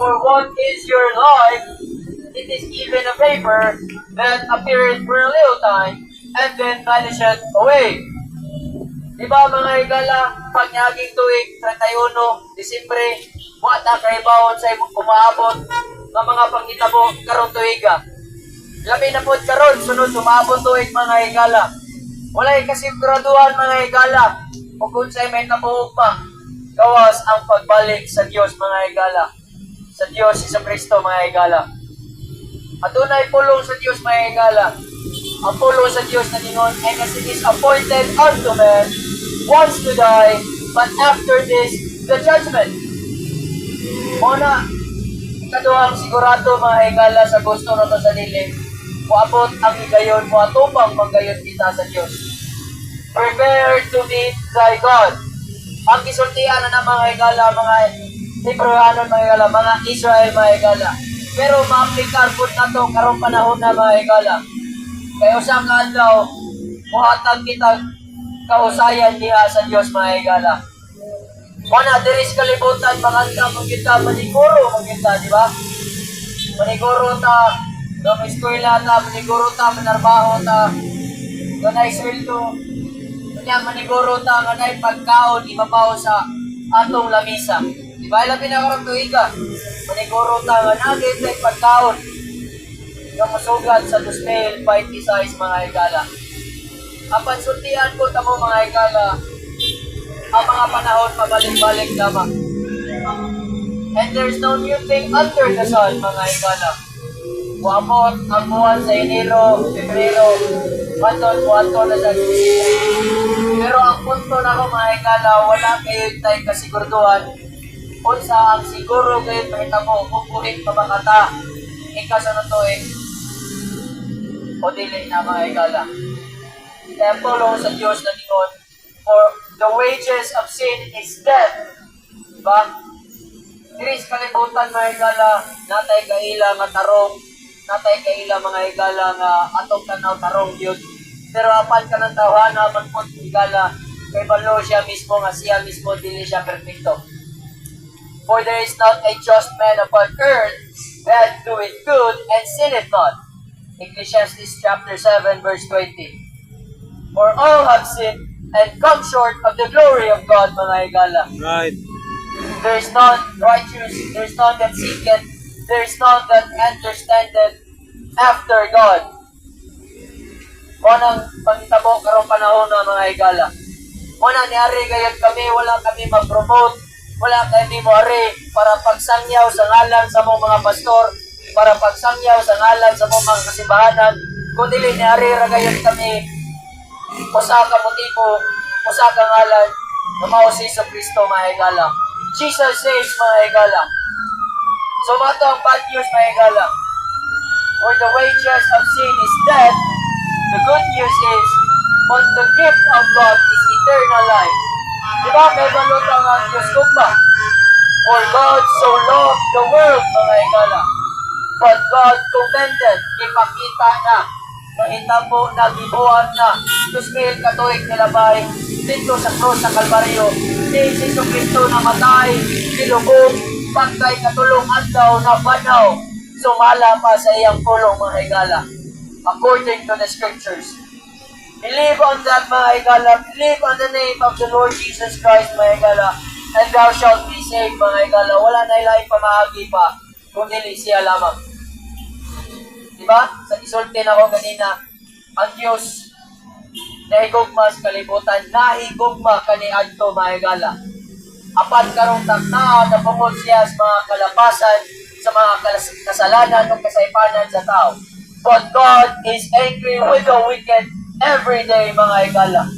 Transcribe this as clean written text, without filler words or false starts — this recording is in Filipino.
For what is your life? It is even a vapor that appeareth for a little time and then vanisheth away. Di ba mga higala, pag naging tuig 31 Disyembre, wala kaibawon sa imong umaabot ng mga panghitabo karong tuiga. Labi na po karon sunod umaabot tuig mga higala. Walay kasiguraduhan mga higala. O kung sa'y may nabuhog pa, gawas ang pagbalik sa Diyos mga higala. Sa Diyos si Kristo mga higala. Adunay pulong sa Diyos mga higala. Ang pulong sa Diyos na ningon, and as it is appointed unto men once to die, but after this, the judgment. Muna, ikaduhang sigurado mga higala sa gusto na to sa dili. Muabot ang higayon, muatubang manggayon kita sa Diyos. Prepare to meet thy God. Ang gisultian na ng mga higala, mga Hebrewanon mga higala, mga Israel mga higala. Pero ma-applikar po na to karong panahon na mga higala. Kaya usa ka adlaw, muhatag kita kausayan diha sa Dios mga higala. Mana diri sa kalibutan makanta mo kita maniguro mo kita, di ba? Maniguro ta, ng eskwela ta, maniguro ta, manarbaho ta, ganay sweldo. Kanya maniguro ta, ganay pagkaon, ibabaw sa atong lamisa. Di ba? Ilang pinakarang tuiga. Maniguro ta, ganagin tayo pagkaon. Yung masugat sa 2026 mga higala. Apan sultihan ko tamo mga higala, ang mga panahon pabalik-balik lamang. And there's no new thing under the sun mga higala. Muabot ang buwan sa Enero, Pebrero, Buwan na sa Disyembre. Pero ang punto na ko mga higala, wala kayo tayo kasigurduhan. Unsa ang siguro kayo mahitabo kung buhit pamakata. Ikasunod to o dili na mga higala. Kaya tulong sa Diyos na ningon, for the wages of sin is death. Diba? Diri sa kalibutan mga higala, natay kaila nga tarong, natay kaila mga higala nga atong tanaw tarong Diyos. Pero apan ka ng tawhana, magpun higala, kay balo siya mismo nga siya mismo dili siya perfecto. For there is not a just man upon earth that doeth good and sinneth not. Ecclesiastes chapter 7 verse 20. For all have sinned and come short of the glory of God, mga higala. Right. There is none righteous, there is none that seeketh, there is none that understandeth after God. Munang pangitabo karong panahon na mga higala. Muna niari gayad kami, wala kami mag-promote, wala kami moari para pagsangyaw sa ngalan sa mga pastor, para pagsangyaw sa ngalan sa mga kasimbahanan, kundi niari ragayon kami usa ka motibo, usa ka ngalan, na mao si Kristo mga higala. Jesus says mga higala. So mato ang bad news mga higala. For the wages of sin is death, the good news is, but the gift of God is eternal life. Diba may balot ang Diyos ko ba? For God so loved the world mga higala. But God commended, ipakita na, mahitabo na, gibuhat na, 2,000 katuig nilabay, dito sa krus sa Kalbaryo, si Jesu Cristo na matay, nilubog, pagkay katulong adlaw na banaw, sumala pa sa iyang pulong mga higala, according to the scriptures. Believe on that mga higala, believe on the name of the Lord Jesus Christ mga higala, and thou shalt be saved mga higala. Wala na ilay pamahagi pa, kundi siya lamang. Diba? Sa isulti na ko kanina, ang Diyos nahigugma sa kalibutan, nahigugma kaniadto mga higala. Apan karong takna na pumod siya sa mga kalapasan, sa mga kasalanan o kasaypanan sa tao. But God is angry with the wicked every day mga higala.